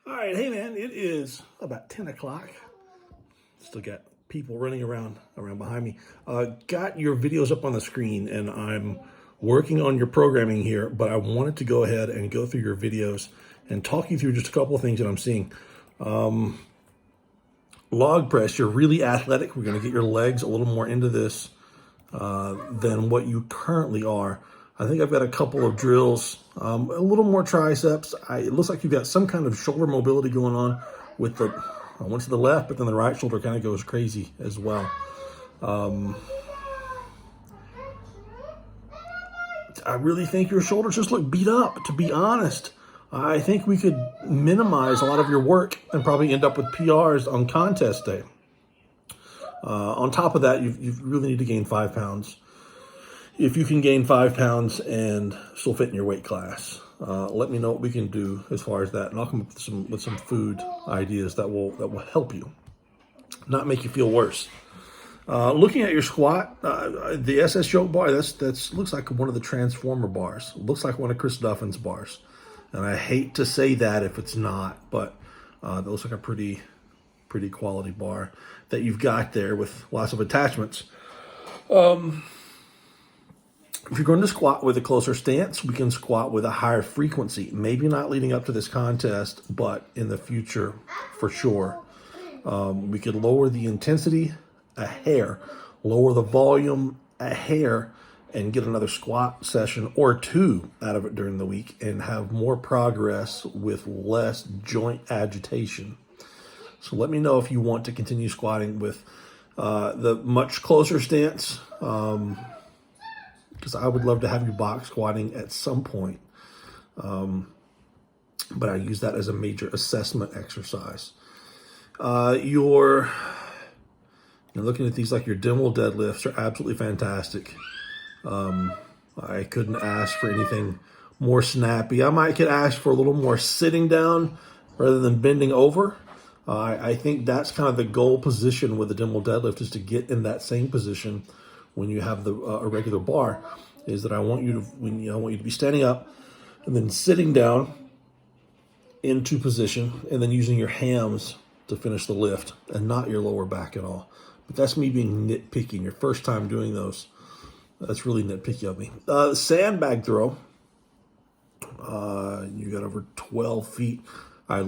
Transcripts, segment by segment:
All right, hey man, it is about 10 o'clock. Still got people running around behind me. Got your videos up on the screen, and I'm working on your programming here, but I wanted to go ahead and go through your videos and talk you through just a couple of things that I'm seeing. Log press, you're really athletic. We're going to get your legs a little more into this than what you currently are. I think I've got a couple of drills, a little more triceps. It looks like you've got some kind of shoulder mobility going on with the, I went to the left, but then the right shoulder kind of goes crazy as well. I really think your shoulders just look beat up, to be honest. I think we could minimize a lot of your work and probably end up with PRs on contest day. On top of that, you really need to gain 5 pounds. If you can gain 5 pounds and still fit in your weight class, let me know what we can do as far as that, and I'll come up with some food ideas that will help you, not make you feel worse. Looking at your squat, the SS yoke bar, that's looks like one of the Transformer bars. Looks like one of Chris Duffin's bars, and I hate to say that if it's not, but that looks like a pretty quality bar that you've got there with lots of attachments. If you're going to squat with a closer stance, we can squat with a higher frequency. Maybe not leading up to this contest, but in the future, for sure. We could lower the intensity a hair, lower the volume a hair, and get another squat session or 2 out of it during the week and have more progress with less joint agitation. So let me know if you want to continue squatting with the much closer stance, because I would love to have you box squatting at some point. But I use that as a major assessment exercise. You're looking at these, like your Dimwell deadlifts are absolutely fantastic. I couldn't ask for anything more snappy. I could ask for a little more sitting down rather than bending over. I think that's kind of the goal position with the Dimwell deadlift, is to get in that same position when you have a regular bar. Is that I want you to be standing up and then sitting down into position and then using your hams to finish the lift and not your lower back at all. But that's me being nitpicky. Your first time doing those, that's really nitpicky of me. Sandbag throw, you got over 12 feet. I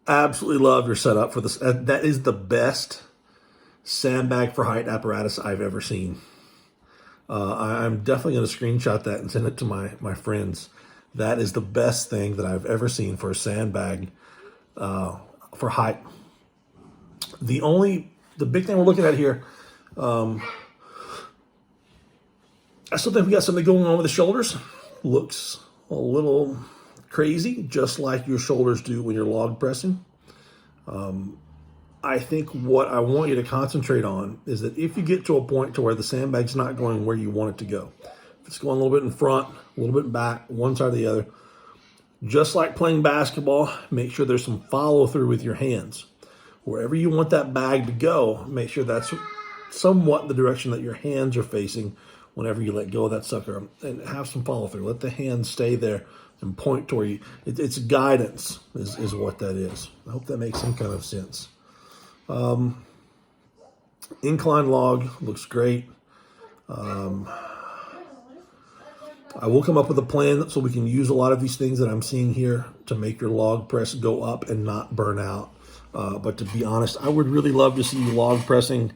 absolutely love your setup for this. That is the best sandbag for height apparatus I've ever seen. I'm definitely going to screenshot that and send it to my friends. That is the best thing that I've ever seen for a sandbag for height. The big thing we're looking at here, I still think we got something going on with the shoulders. Looks a little crazy, just like your shoulders do when you're log pressing. I think what I want you to concentrate on is that if you get to a point to where the sandbag's not going where you want it to go, if it's going a little bit in front, a little bit back, one side or the other, just like playing basketball, make sure there's some follow through with your hands. Wherever you want that bag to go, make sure that's somewhat the direction that your hands are facing whenever you let go of that sucker, and have some follow through. Let the hands stay there and point toward you. It's guidance is what that is. I hope that makes some kind of sense. Incline log looks great. I will come up with a plan so we can use a lot of these things that I'm seeing here to make your log press go up and not burn out. But to be honest, I would really love to see you log pressing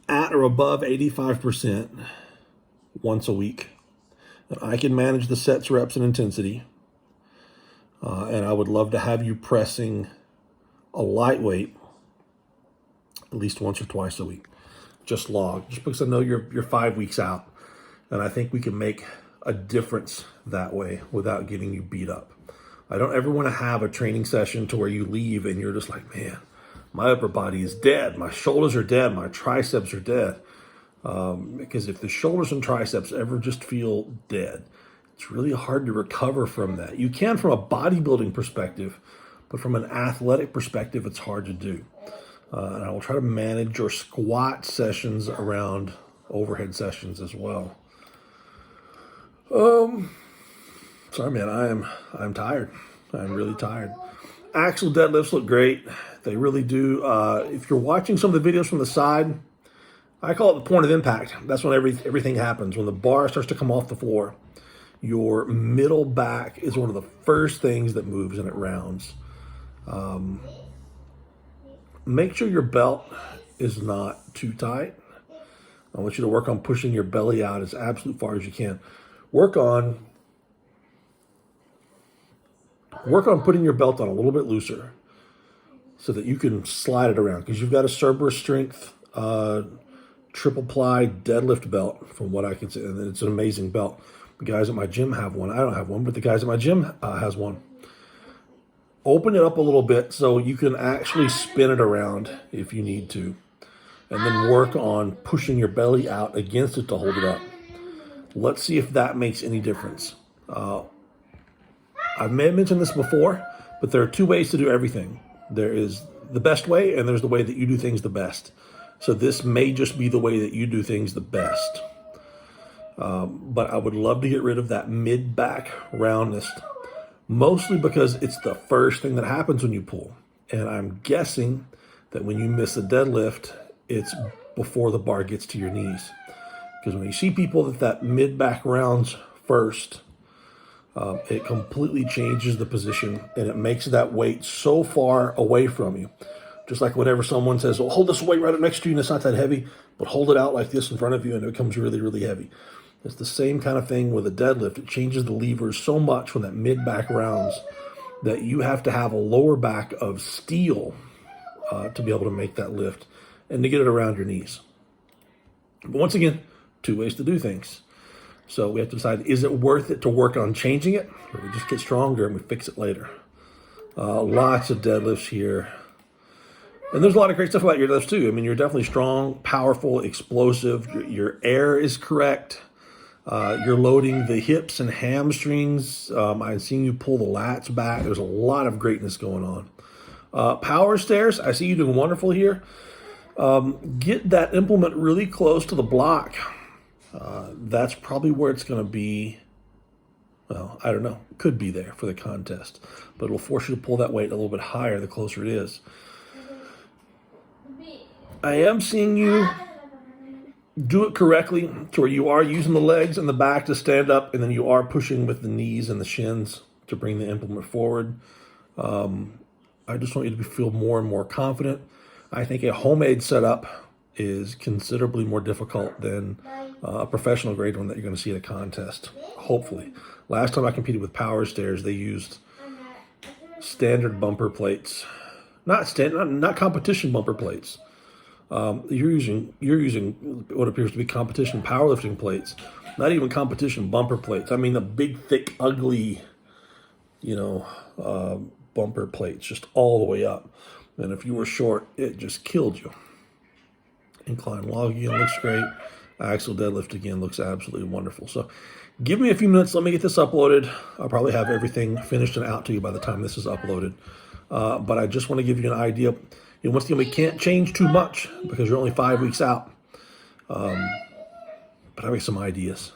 at or above 85% once a week. And I can manage the sets, reps, and intensity. And I would love to have you pressing a lightweight at least once or twice a week. Just log, just because I know you're 5 weeks out. And I think we can make a difference that way without getting you beat up. I don't ever want to have a training session to where you leave and you're just like, man, my upper body is dead. My shoulders are dead. My triceps are dead. Because if the shoulders and triceps ever just feel dead, it's really hard to recover from that. You can from a bodybuilding perspective, but from an athletic perspective, it's hard to do. And I will try to manage your squat sessions around overhead sessions as well. So Sorry, man. I'm tired. I'm really tired. Axle deadlifts look great. They really do. If you're watching some of the videos from the side, I call it the point of impact. That's when everything happens. When the bar starts to come off the floor, your middle back is one of the first things that moves and it rounds. Make sure your belt is not too tight. I want you to work on pushing your belly out as absolute far as you can. Work on putting your belt on a little bit looser so that you can slide it around, because you've got a Cerberus Strength triple ply deadlift belt from what I can see, and it's an amazing belt. The guys at my gym have one. I don't have one, but the guys at my gym has one. Open it up a little bit so you can actually spin it around if you need to, and then work on pushing your belly out against it to hold it up. Let's see if that makes any difference. I may have mentioned this before, but there are two ways to do everything. There is the best way, and there's the way that you do things the best. So this may just be the way that you do things the best. But I would love to get rid of that mid-back roundness, mostly because it's the first thing that happens when you pull. And I'm guessing that when you miss a deadlift, it's before the bar gets to your knees. Because when you see people that mid-back rounds first, it completely changes the position, and it makes that weight so far away from you. Just like whenever someone says, well, hold this weight right up next to you and it's not that heavy, but hold it out like this in front of you and it becomes really, really heavy. It's the same kind of thing with a deadlift. It changes the levers so much when that mid-back rounds that you have to have a lower back of steel to be able to make that lift and to get it around your knees. But once again, two ways to do things. So we have to decide, is it worth it to work on changing it, or we just get stronger and we fix it later? Lots of deadlifts here. And there's a lot of great stuff about your deadlifts too. I mean, you're definitely strong, powerful, explosive. Your air is correct. You're loading the hips and hamstrings. I've seen you pull the lats back. There's a lot of greatness going on. Power stairs, I see you doing wonderful here. Get that implement really close to the block. That's probably where it's going to be. Well, I don't know. It could be there for the contest, but it'll force you to pull that weight a little bit higher the closer it is. I am seeing you do it correctly to where you are using the legs and the back to stand up, and then you are pushing with the knees and the shins to bring the implement forward. I just want you to feel more and more confident. I think a homemade setup is considerably more difficult than a professional grade one that you're going to see at a contest, hopefully. Last time I competed with power stairs, they used standard bumper plates. Not competition bumper plates. You're using what appears to be competition powerlifting plates, not even competition bumper plates. I mean the big, thick, ugly, bumper plates, just all the way up. And if you were short, it just killed you. Incline log again looks great. Axle deadlift again looks absolutely wonderful. So give me a few minutes. Let me get this uploaded. I'll probably have everything finished and out to you by the time this is uploaded. But I just want to give you an idea. Once again, we can't change too much because you're only 5 weeks out. But I have some ideas.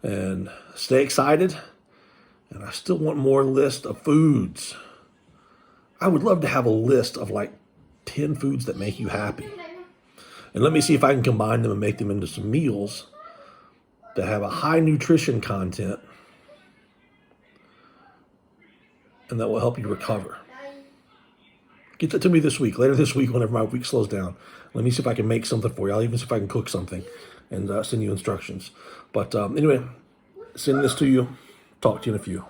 And stay excited. And I still want more list of foods. I would love to have a list of like 10 foods that make you happy. And let me see if I can combine them and make them into some meals that have a high nutrition content and that will help you recover. Get that to me this week, later this week, whenever my week slows down. Let me see if I can make something for you. I'll even see if I can cook something and send you instructions. But anyway, sending this to you. Talk to you in a few.